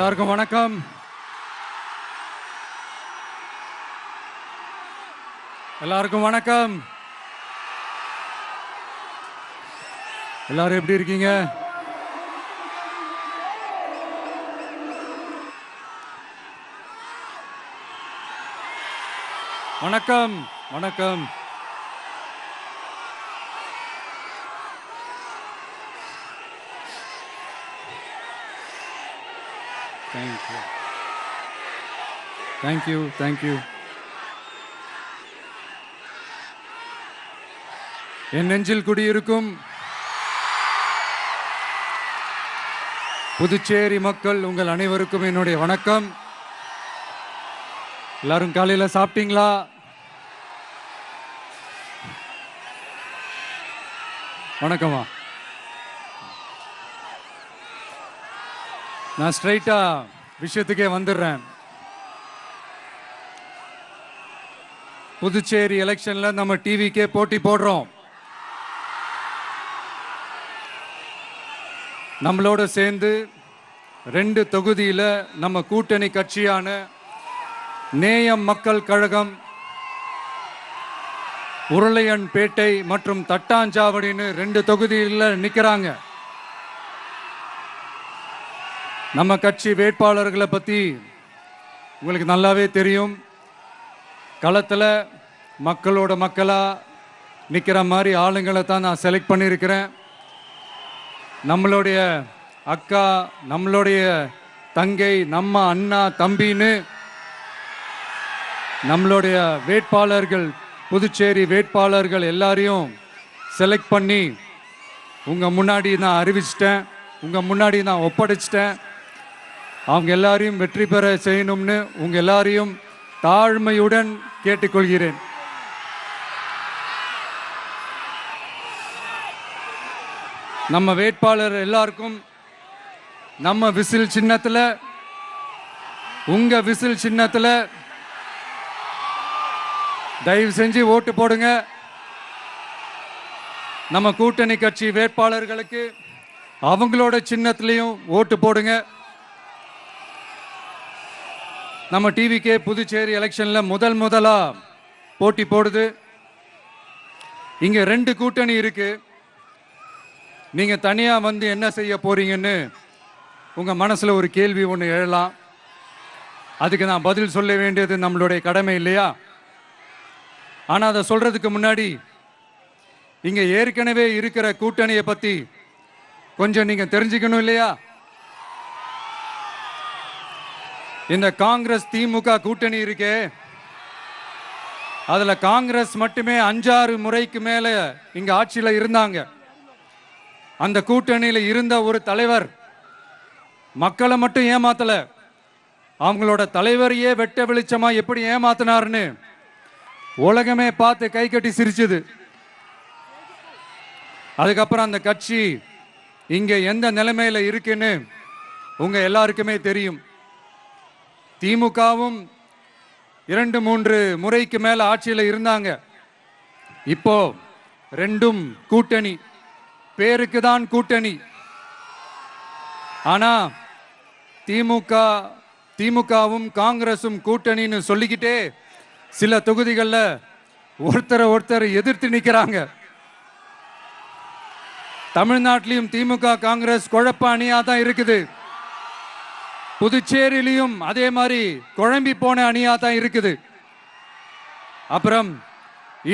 எல்லாருக்கும் வணக்கம். எல்லாருக்கும் வணக்கம். எல்லாரும் எப்படி இருக்கீங்க? வணக்கம் வணக்கம். Thank you. என் நெஞ்சில் குடியிருக்கும் புதுச்சேரி மக்கள் உங்கள் அனைவருக்கும் என்னுடைய வணக்கம். எல்லாரும் காலையில சாப்பிட்டீங்களா? வணக்கமா. நான் ஸ்ட்ரைட்டா விஷயத்துக்கே வந்துடுறேன். புதுச்சேரி எலெக்ஷன்ல நம்ம டிவிக்கே போட்டி போடுறோம். நம்மளோட சேர்ந்து 2 தொகுதியில நம்ம கூட்டணி கட்சியான நேயம் மக்கள் கழகம் உருளையன்பேட்டை மற்றும் தட்டாஞ்சாவடின்னு 2 தொகுதியில் நிற்கிறாங்க. நம்ம கட்சி வேட்பாளர்களை பற்றி உங்களுக்கு நல்லாவே தெரியும். களத்தில் மக்களோட மக்களாக நிற்கிற மாதிரி ஆளுங்களை தான் நான் செலக்ட் பண்ணியிருக்கிறேன். நம்மளுடைய அக்கா, நம்மளுடைய தங்கை, நம்ம அண்ணா தம்பின்னு நம்மளுடைய வேட்பாளர்கள், புதுச்சேரி வேட்பாளர்கள் எல்லாரையும் செலக்ட் பண்ணி உங்கள் முன்னாடி நான் அறிவிச்சிட்டேன், உங்கள் முன்னாடி நான் ஒப்படைச்சிட்டேன். அவங்க எல்லாரையும் வெற்றி பெற செய்யணும்னு உங்கள் எல்லாரையும் தாழ்மையுடன் கேட்டுக்கொள்கிறேன். நம்ம வேட்பாளர் எல்லாருக்கும் நம்ம விசில் சின்னத்தில், உங்கள் விசில் சின்னத்தில் தயவு செஞ்சு ஓட்டு போடுங்க. நம்ம கூட்டணி கட்சி வேட்பாளர்களுக்கு அவங்களோட சின்னத்திலையும் ஓட்டு போடுங்க. நம்ம டிவிக்கே புதுச்சேரி எலெக்ஷன்ல முதலா போட்டி போடுது. இங்க 2 கூட்டணி இருக்கு. நீங்க தனியா வந்து என்ன செய்ய போறீங்கன்னு உங்க மனசுல ஒரு கேள்வி ஒன்று எழலாம். அதுக்கு நான் பதில் சொல்ல வேண்டியது நம்மளுடைய கடமை இல்லையா? ஆனா அதை சொல்றதுக்கு முன்னாடி இங்க ஏற்கனவே இருக்கிற கூட்டணியை பத்தி கொஞ்சம் நீங்க தெரிஞ்சுக்கணும் இல்லையா? இந்த காங்கிரஸ் திமுக கூட்டணி இருக்கே, அதுல காங்கிரஸ் மட்டுமே 5-6 முறைக்கு மேல இங்க ஆட்சியில இருந்தாங்க. அந்த கூட்டணியில இருந்த ஒரு தலைவர் மக்களை மட்டும் ஏமாத்தல, அவங்களோட தலைவரையே வெட்ட வெளிச்சமா எப்படி ஏமாத்தினார்னு உலகமே பார்த்து கை கட்டி சிரிச்சது. அதுக்கப்புறம் அந்த கட்சி இங்க எந்த நிலைமையில இருக்குன்னு உங்க எல்லாருக்குமே தெரியும். திமுகவும் 2-3 முறைக்கு மேல ஆட்சியில் இருந்தாங்க. இப்போ 2ம் கூட்டணி, பேருக்கு தான் கூட்டணி. ஆனா திமுகவும் காங்கிரசும் கூட்டணின்னு சொல்லிக்கிட்டே சில தொகுதிகளில் ஒருத்தர் எதிர்த்து நிற்கிறாங்க. தமிழ்நாட்டிலையும் திமுக காங்கிரஸ் குழப்ப அணியா தான் இருக்குது. புதுச்சேரியிலையும் அதே மாதிரி குழம்பி போன அணியா தான் இருக்குது. அப்புறம்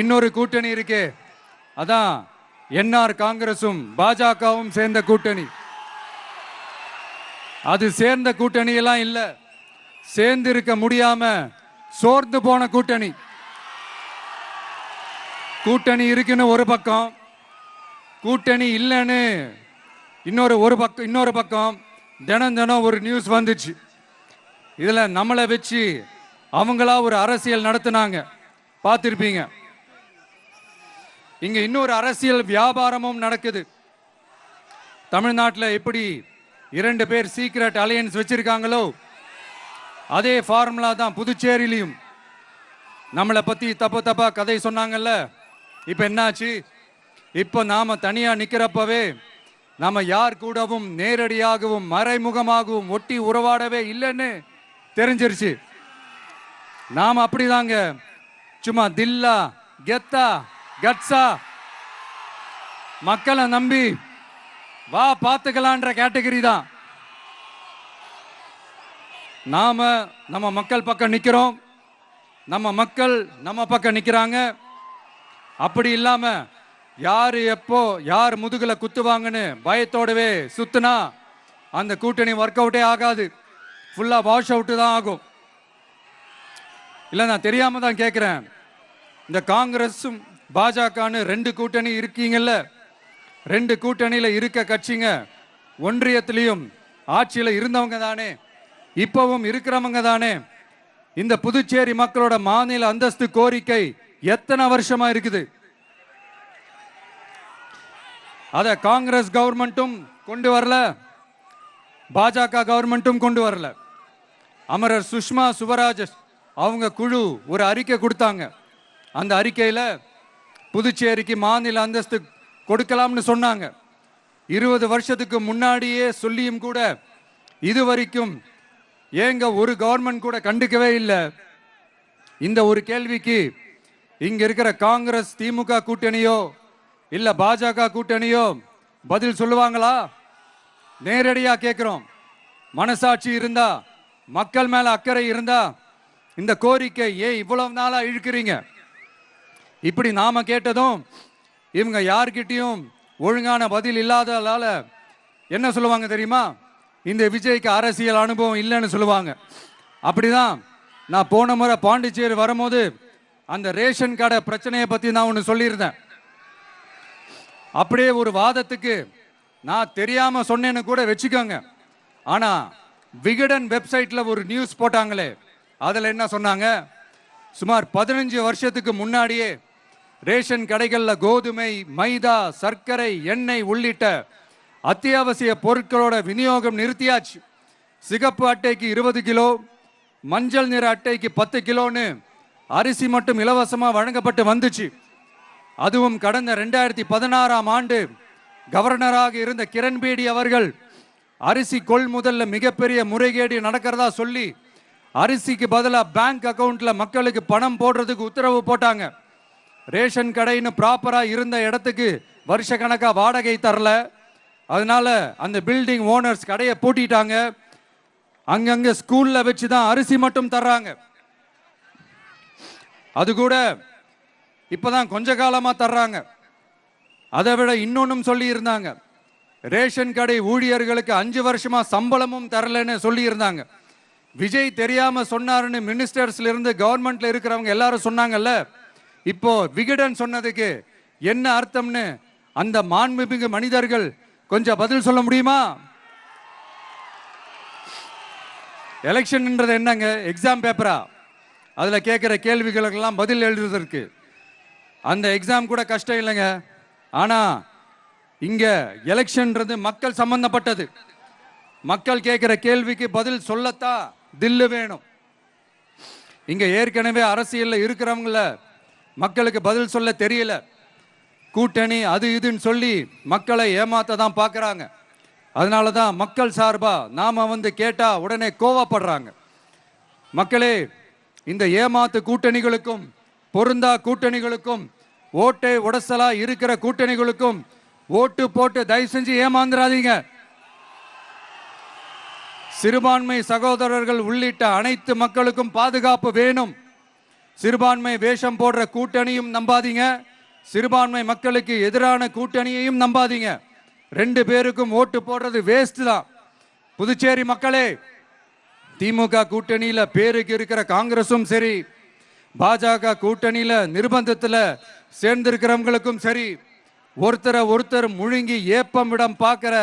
இன்னொரு கூட்டணி இருக்கே, அதான் என்ஆர் காங்கிரசும் பாஜகவும் சேர்ந்த கூட்டணி. அது சேர்ந்த கூட்டணி எல்லாம் இல்ல, சேர்ந்து இருக்க முடியாம சோர்ந்து போன கூட்டணி. கூட்டணி இருக்குன்னு ஒரு பக்கம், கூட்டணி இல்லைன்னு இன்னொரு பக்கம் தினம் ஒரு நியூஸ் வந்துச்சு. இதுல நம்மளை வச்சு அவங்களா ஒரு அரசியல் நடத்தினாங்க, பார்த்திருப்பீங்க. இங்க இன்னொரு அரசியல் வியாபாரமும் நடக்குது. தமிழ்நாட்டில் எப்படி 2 பேர் சீக்ரெட் அலையன்ஸ் வச்சிருக்காங்களோ அதே ஃபார்முலா தான் புதுச்சேரியிலையும். நம்மளை பத்தி தப்பா கதை சொன்னாங்கல்ல, இப்ப என்னாச்சு? இப்ப நாம தனியா நிக்கிறப்பவே நம்ம யார் கூடவும் நேரடியாகவும் மறைமுகமாகவும் ஒட்டி உறவாடவே இல்லைன்னு தெரிஞ்சிருச்சு. நாம அப்படிதாங்க, சும்மா தில்லா கெத்தா கட்ஸா மக்களை நம்பி வா பார்த்துக்கலான்ற கேட்டகரி தான். நாம நம்ம மக்கள் பக்கம் நிக்கிறோம், நம்ம மக்கள் நம்ம பக்கம் நிக்கிறாங்க. அப்படி இல்லாம யாரு எப்போ யார் முதுகுல குத்துவாங்கன்னு பயத்தோடவே சுத்துனா அந்த கூட்டணி ஒர்க் அவுட்டே ஆகாது, ஃபுல்லா வாஷ் அவுட் தான் ஆகும். இல்ல நான் தெரியாம தான் கேட்கிறேன், இந்த காங்கிரஸும் பாஜகன்னு ரெண்டு கூட்டணி இருக்கீங்கல்ல, ரெண்டு கூட்டணியில இருக்க கட்சிங்க ஒன்றியத்திலையும் ஆட்சியில இருந்தவங்க தானே, இப்பவும் இருக்கிறவங்க தானே. இந்த புதுச்சேரி மக்களோட மாநில அந்தஸ்து கோரிக்கை எத்தனை வருஷமா இருக்குது? அத காங்கிரஸ் கவர்மெண்ட்டும் கொண்டு வரல, பாஜக கவர்மெண்ட்டும் கொண்டு வரல. அமரர் சுஷ்மா சுவராஜ் அவங்க குழு ஒரு அறிக்கை கொடுத்தாங்க. அந்த அறிக்கையில புதுச்சேரிக்கு மாநில அந்தஸ்து கொடுக்கலாம்னு சொன்னாங்க. 20 வருஷத்துக்கு முன்னாடியே சொல்லியும் கூட இதுவரைக்கும் ஏங்க ஒரு கவர்மெண்ட் கூட கண்டுக்கவே இல்லை. இந்த ஒரு கேள்விக்கு இங்க இருக்கிற காங்கிரஸ் திமுக கூட்டணியோ இல்ல பாஜக கூட்டணியோ பதில் சொல்லுவாங்களா? நேரடியா கேட்கிறோம். மனசாட்சி இருந்தா, மக்கள் மேல அக்கறை இருந்தா இந்த கோரிக்கை ஏன் இவ்வளவு நாளா இழுக்கிறீங்க? இப்படி நாம கேட்டதும் இவங்க யார்கிட்டையும் ஒழுங்கான பதில் இல்லாததால என்ன சொல்லுவாங்க தெரியுமா? இந்த விஜய்க்கு அரசியல் அனுபவம் இல்லைன்னு சொல்லுவாங்க. அப்படிதான் நான் போன முறை பாண்டிச்சேரி வரும்போது அந்த ரேஷன் கடை பிரச்சனையை பத்தி நான் ஒன்று சொல்லியிருந்தேன். அப்படியே ஒரு வாதத்துக்கு நான் தெரியாம சொன்னேன்னு கூட வச்சுக்கோங்க. ஆனா விகடன் வெப்சைட்ல ஒரு நியூஸ் போட்டாங்களே, அதுல என்ன சொன்னாங்க? சுமார் 15 வருஷத்துக்கு முன்னாடியே ரேஷன் கடைகள்ல கோதுமை, மைதா, சர்க்கரை, எண்ணெய் உள்ளிட்ட அத்தியாவசிய பொருட்களோட விநியோகம் நிறுத்தியாச்சு. சிகப்பு அட்டைக்கு 20 கிலோ, மஞ்சள் நிற அட்டைக்கு 10 கிலோன்னு அரிசி மட்டும் இலவசமா வழங்கப்பட்டு வந்துச்சு. அதுவும் கடந்த 2016ஆம் ஆண்டு கவர்னராக இருந்த கிரண்பேடி அவர்கள் அரிசி கொள்முதல்ல மிகப்பெரிய முறைகேடு நடக்கிறதா சொல்லி அரிசிக்கு பதிலாக பேங்க் அக்கவுண்ட்ல மக்களுக்கு பணம் போடுறதுக்கு உத்தரவு போட்டாங்க. ரேஷன் கடைன்னு ப்ராப்பரா இருந்த இடத்துக்கு வருஷ கணக்கா வாடகை தரல. அதனால அந்த பில்டிங் ஓனர்ஸ் கடையை பூட்டிட்டாங்க. அங்கங்க ஸ்கூல்ல வச்சுதான் அரிசி மட்டும் தர்றாங்க. அது கூட இப்பதான் கொஞ்ச காலமா தர்றாங்க. அதை விட இன்னொன்னும் சொல்லி இருந்தாங்க, ரேஷன் கடை ஊழியர்களுக்கு 5 வருஷமா சம்பளமும் தரலன்னு சொல்லி இருந்தாங்க. விஜய் தெரியாம சொன்னாருன்னு மினிஸ்டர்ஸ்ல இருந்து கவர்மெண்ட்ல இருக்கிறவங்க எல்லாரும் சொன்னாங்கல்ல. இப்போ விகடன் சொன்னதுக்கு என்ன அர்த்தம்னு அந்த மாண்புமிகு மனிதர்கள் கொஞ்சம் பதில் சொல்ல முடியுமா? எலெக்ஷன்ன்றது என்னங்க, எக்ஸாம் பேப்பரா? அதுல கேட்கிற கேள்விகளுக்கெல்லாம் பதில் எழுதுவதற்கு அந்த எக்ஸாம் கூட கஷ்டம் இல்லைங்க. ஆனா இங்க எலெக்ஷன்ன்றது மக்கள் சம்பந்தப்பட்டது. மக்கள் கேட்கிற கேள்விக்கு பதில் சொல்லத்தான் தில்லு வேணும். இங்க ஏற்கனவே அரசியல்ல இருக்கிறவங்கள மக்களுக்கு பதில் சொல்ல தெரியல. கூட்டணி அது இதுன்னு சொல்லி மக்களை ஏமாத்த தான் பார்க்கறாங்க. அதனால தான் மக்கள் சார்பா நாம வந்து கேட்டா உடனே கோவப்படுறாங்க. மக்களே, இந்த ஏமாத்து கூட்டணிகளுக்கும் பொருந்தா கூட்டணிகளுக்கும் ஓட்டை உடசலா இருக்கிற கூட்டணிகளுக்கும் ஓட்டு போட்டு தயவு செஞ்சு ஏமாந்துடாதீங்க. சிறுபான்மை சகோதரர்கள் உள்ளிட்ட அனைத்து மக்களுக்கும் பாதுகாப்பு வேணும். சிறுபான்மை வேஷம் போடுற கூட்டணியும் நம்பாதீங்க, சிறுபான்மை மக்களுக்கு எதிரான கூட்டணியையும் நம்பாதீங்க. 2 பேருக்கும் ஓட்டு போடுறது வேஸ்ட் தான். புதுச்சேரி மக்களே, திமுக கூட்டணியில பேருக்கு இருக்கிற காங்கிரசும் சரி, பாஜக கூட்டணியில நிர்பந்தத்துல சேர்ந்திருக்கிறவங்களுக்கும் சரி, ஒருத்தர் முழுங்கி ஏப்பம் விடம் பார்க்கிற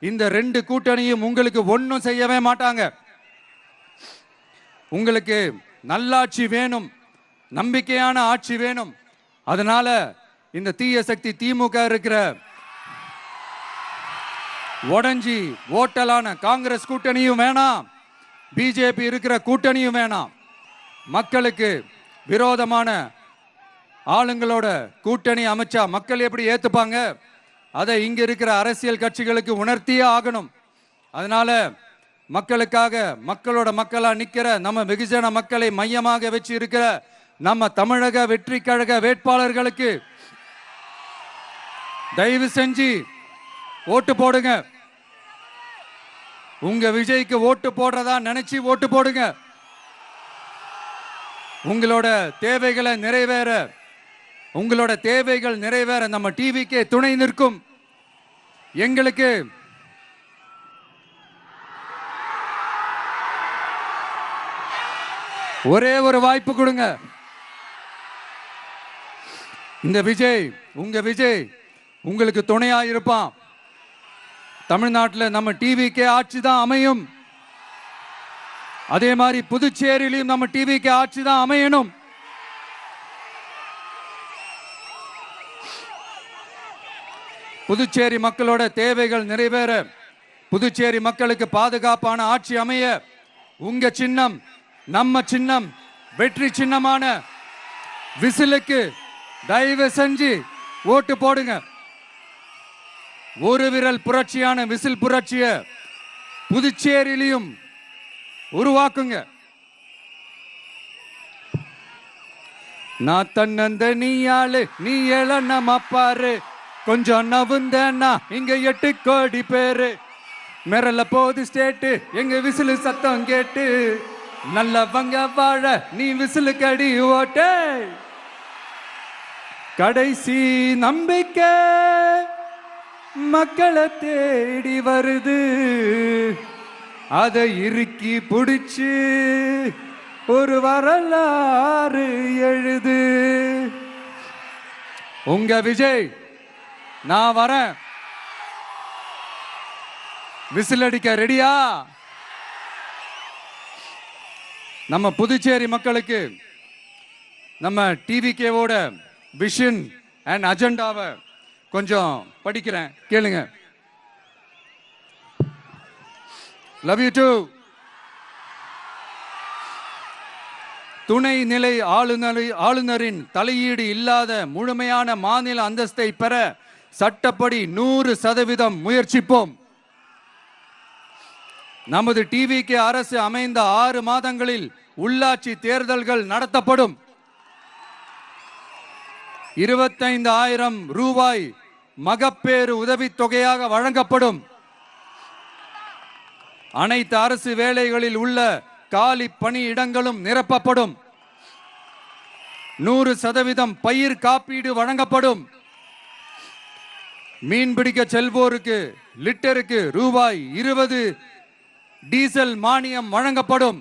இந்த 2 கூட்டணியும் உங்களுக்கு ஒன்றும் செய்யவே மாட்டாங்க. உங்களுக்கு நல்லாட்சி வேணும், நம்பிக்கையான ஆட்சி வேணும். அதனால இந்த தீய சக்தி திமுக இருக்கிற உடஞ்சி ஓட்டலான காங்கிரஸ் கூட்டணியும் வேணாம், பிஜேபி இருக்கிற கூட்டணியும் வேணாம். மக்களுக்கு விரோதமான ஆளுங்களோட கூட்டணி அமைச்சா மக்கள் எப்படி ஏத்துப்பாங்க? அதை இங்க இருக்கிற அரசியல் கட்சிகளுக்கு உணர்த்தியே ஆகணும். அதனால மக்களுக்காக மக்களோட மக்களா நிக்கிற நம்ம வெகுஜன மக்களை மையமாக வச்சு இருக்கிற நம்ம தமிழக வெற்றி கழக வேட்பாளர்களுக்கு தயவு செஞ்சு ஓட்டு போடுங்க. உங்க விஜய்க்கு ஓட்டு போடுறதா நினைச்சு ஓட்டு போடுங்க. உங்களோட தேவைகளை நிறைவேற உங்களோட தேவைகள் நிறைவேற நம்ம டிவிக்கே துணை நிற்கும். எங்களுக்கு ஒரே ஒரு வாய்ப்பு கொடுங்க. இந்த விஜய் உங்க விஜய் உங்களுக்கு துணையா இருப்பான். தமிழ்நாட்டில் நம்ம டிவிக்கே ஆட்சி தான் அமையும். அதே மாதிரி புதுச்சேரியிலும் நம்ம டிவிக்கு ஆட்சி தான் அமையணும். புதுச்சேரி மக்களோட தேவைகள் நிறைவேற, புதுச்சேரி மக்களுக்கு பாதுகாப்பான ஆட்சி அமைய உங்க சின்னம் நம்ம சின்னம் வெற்றி சின்னமான விசிலுக்கு தயவு செஞ்சு ஓட்டு போடுங்க. ஒரு விரல் புரட்சியான விசில் புரட்சிய புதுச்சேரியிலும் உருவாக்குங்க. நான் தன்னந்த நீயாளு நீ எழ நம்ம பாரு, கொஞ்சம் நவுந்தேன்னா இங்க 8 கோடி பேரு, மிரல போது ஸ்டேட்டு எங்க விசிலு சத்தம் கேட்டு, நல்லவங்க வாழ நீ விசிலு கடி ஓட்டே, கடைசி நம்பிக்கை மக்களை தேடி வருது, அதை இறுக்கி பிடிச்சு ஒரு வரலாறு எழுது. உங்க விஜய் நான் வரேன். விசில் அடிக்க ரெடியா? நம்ம புதுச்சேரி மக்களுக்கு நம்ம டிவிகேவோட விஷன் அண்ட் அஜெண்டாவை கொஞ்சம் படிக்கிறேன், கேளுங்க. Love you too. துணை நிலை ஆளுநரின் தலையீடு இல்லாத முழுமையான மாநில அந்தஸ்தை பெற சட்டப்படி 100% முயற்சிப்போம். நமது டிவிகே அரசு அமைந்த 6 மாதங்களில் உள்ளாட்சி தேர்தல்கள் நடத்தப்படும். 25,000 ரூபாய் மகப்பேறு உதவித்தொகையாக வழங்கப்படும். அனைத்து அரசு வேலைகளில் உள்ள காலி பணியிடங்களும் நிரப்பப்படும். 100% பயிர் காப்பீடு வழங்கப்படும். மீன்பிடிக்க செல்வோருக்கு லிட்டருக்கு ரூபாய் 20 டீசல் மானியம் வழங்கப்படும்.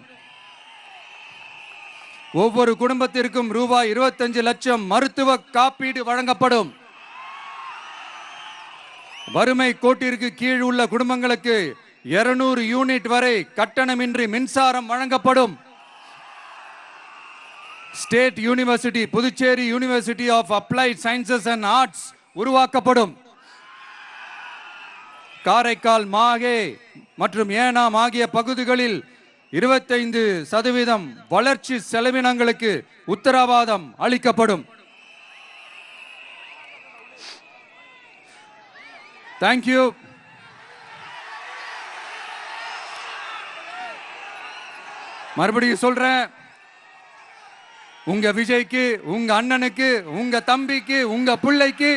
ஒவ்வொரு குடும்பத்திற்கும் ரூபாய் 25 லட்சம் மருத்துவ காப்பீடு வழங்கப்படும். வறுமை கோட்டிற்கு கீழ் உள்ள குடும்பங்களுக்கு 200 யூனிட் வரை கட்டணமின்றி மின்சாரம் வழங்கப்படும். State university Puducherry university of applied sciences and arts உருவாக்கப்படும். காரைக்கால், மாஹே மற்றும் ஏனாம் ஆகிய பகுதிகளில் 25% வளர்ச்சி செலவினங்களுக்கு உத்தரவாதம் அளிக்கப்படும். தேங்க்யூ. மறுபடியும் சொல்றேன், உங்க விஜய்க்கு, உங்க அண்ணனுக்கு, உங்க தம்பிக்கு, உங்க பிள்ளைக்கு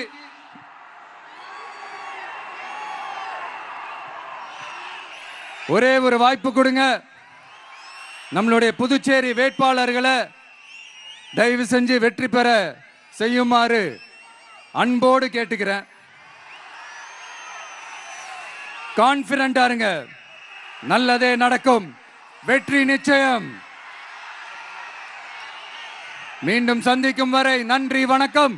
ஒரே ஒரு வாய்ப்பு கொடுங்க. நம்மளுடைய புதுச்சேரி வேட்பாளர்களை தயவு செஞ்சு வெற்றி பெற செய்யுமாறு அன்போடு கேட்டுக்கிறேன். கான்பிடண்டா இருங்க, நல்லதே நடக்கும், வெற்றி நிச்சயம். மீண்டும் சந்திக்கும் வரை நன்றி, வணக்கம்.